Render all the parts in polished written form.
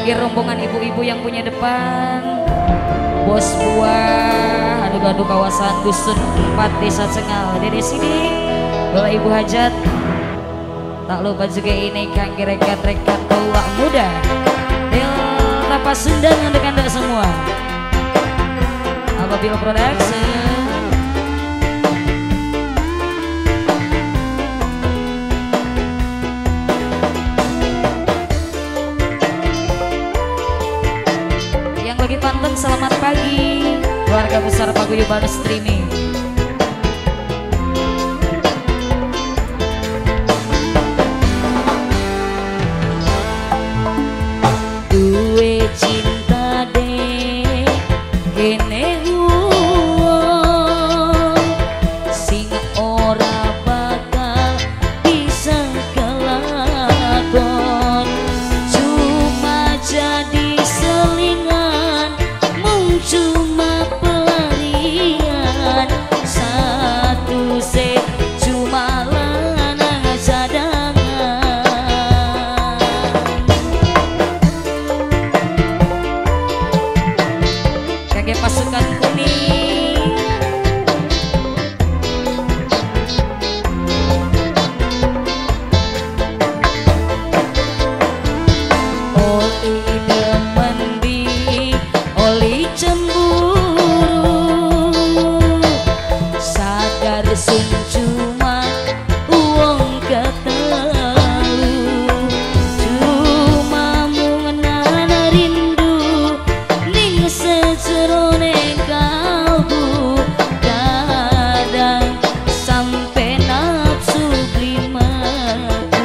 Kaki rombongan ibu-ibu yang punya depan, bos buah, adu-adu kawasan dusun 4 desa Cengal, Dede sini, bawa ibu hajat. Tak lupa juga ini kangge rekat-rekat kaulah muda, Del Tapas Sundang untuk anda semua. Apabila production. Bagi Panteng selamat pagi keluarga besar Paguyuban Streaming. Duwe cinta deh kene uang sing ora bakal bisa kelakon, cuma jadi selingan, cuma pelarian, satu set cuma lanang cadangan. Kakek pasukan kuning, oli demen di oli cemburu, sadar sun cuma uang ketelu, cuma mengenana rindu ning sejerone kalbu, kadang sampai nafsu klimaku,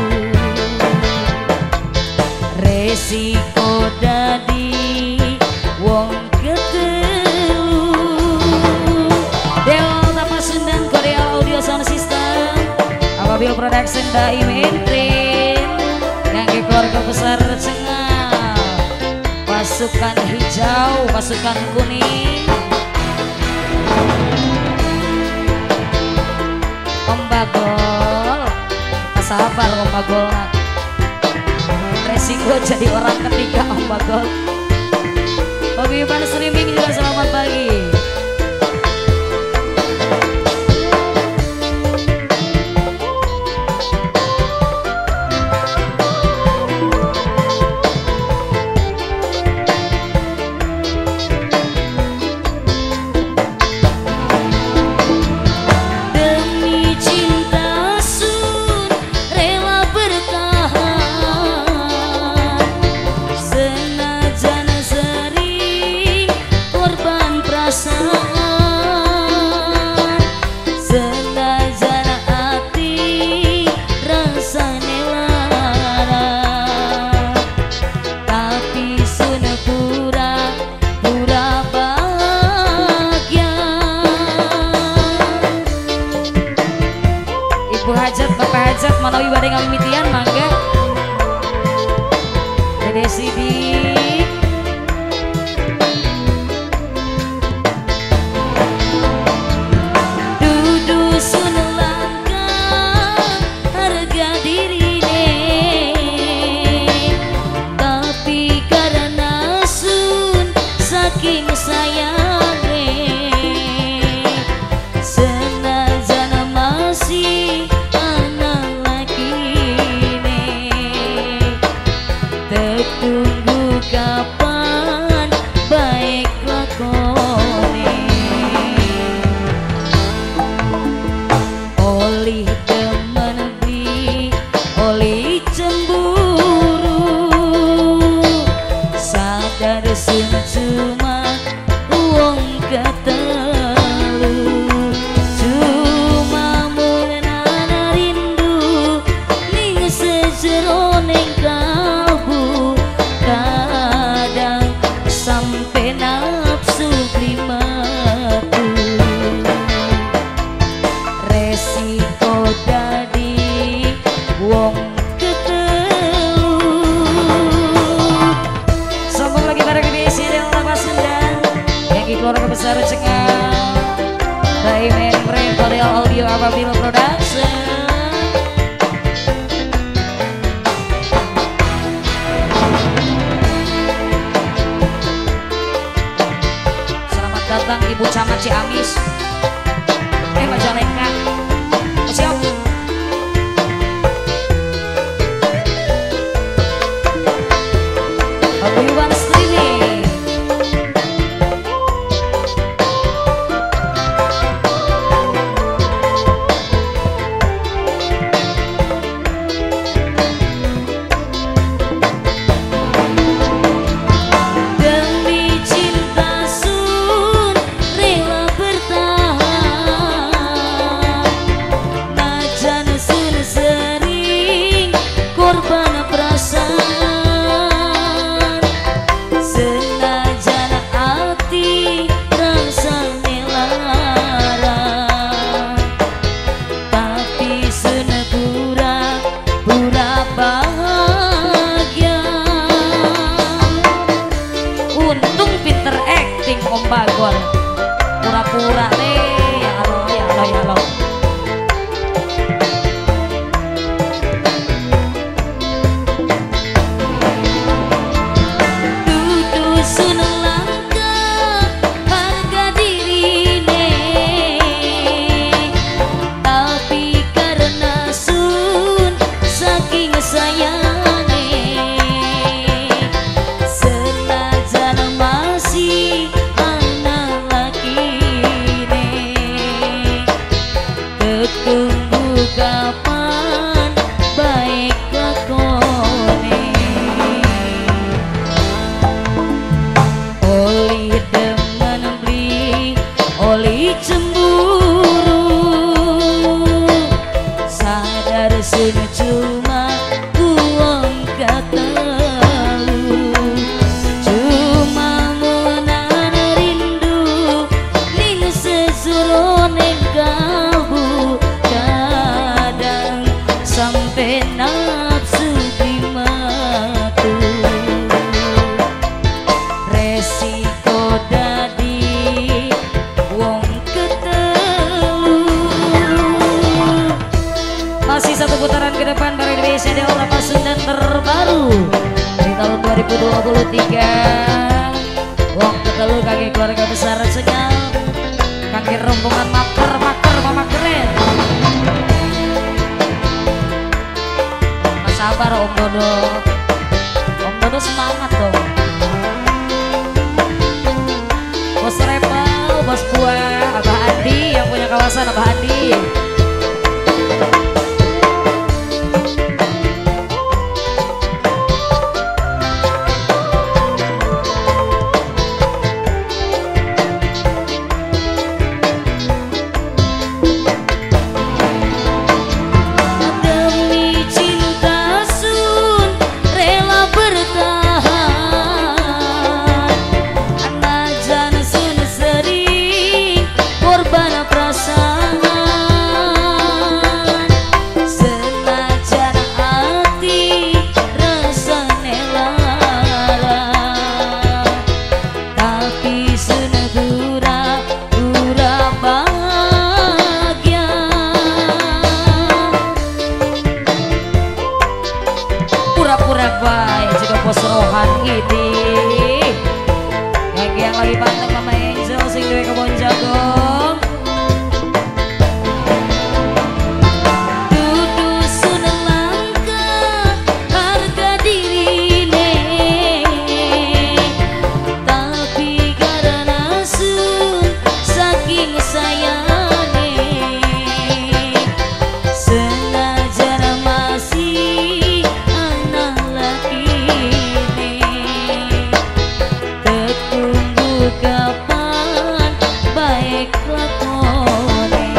resiko dadi wong ketelu. Del Tapas Sundang Korea Audio Sound System, Apabila Production Daim Intrin, Ngangge keluarga besar Cengal, pasukan hijau, pasukan kuning, Om Bagol, asapal Om Bagol, resiko jadi orang ketiga Om Bagol. Paguyuban Streaming juga selamat pagi. Demi cinta sun rela bertahan, senajan sering korban perasaan, senajan hati rasane lara, tapi sun pura-pura bahagia. Ibu hajat, bapak hajat, manawi badai ngamimitian mangga. Dede Sidik, sun langkah harga dirine, tapi karena sun saking sayangnya, senajan masih anak lakine, tertunggu kapan baik lakone. Oli demen beli, oli cemburu, sadar sun cuma uang ketelu, cuma mengenana rindu ning sejerone kalbu, kadang sampai nafsu klimaku, resiko dadi wong ketelu. Sambung lagi bareng di Del Tapas Sundang, yang keluarga besar Cengal, Daim Intrin Korea Audio Apabila Production. datang Ibu Camat Ciamis Majalengka. Siap. Paguyuban streaming. Bagol pura-pura deh ya Allah ya Allah ya Allah. Dudu sun langka harga dirine tapi karena sun saking sayange senajan masih tunggu kapan baik lakone oli demen beli oli cemburu sadar sun cuma uang katelu cuma menahan rindu ning sesuroneng kalbu sampai nafsu dimatu resiko dadi wong ketelu. Masih satu putaran ke depan para Indonesia di Aura Pasundan terbaru di tahun 2023. Wong ketelu kaki keluarga besar senyal kaki rombongan maker mama keren. Sabar Om Dodo semangat dong. Bos Repel, Bos Buah, Abah Andi yang punya kawasan Abah Andi. Pura-pura baik juga pos rohan ini yang lagi panteng Mama Angel sing duwe kebon jagung. Dudu sun langka harga dirine tapi karena sun saking sayane senajan masih kapan baik lakone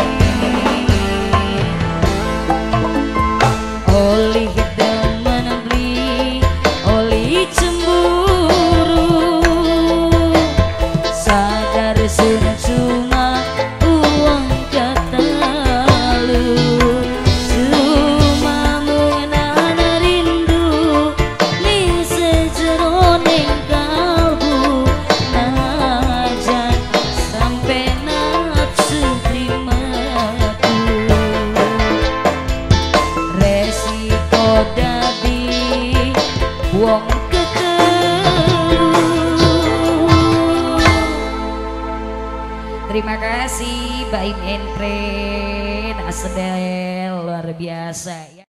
oli demen beli oli cemburu sadar sun cuma uang katelu cuma menahan rindu ning sejeroneng kalbu sampai nafsu dimatu resiko Terima kasih Baim Enpre, Nasdel luar biasa ya.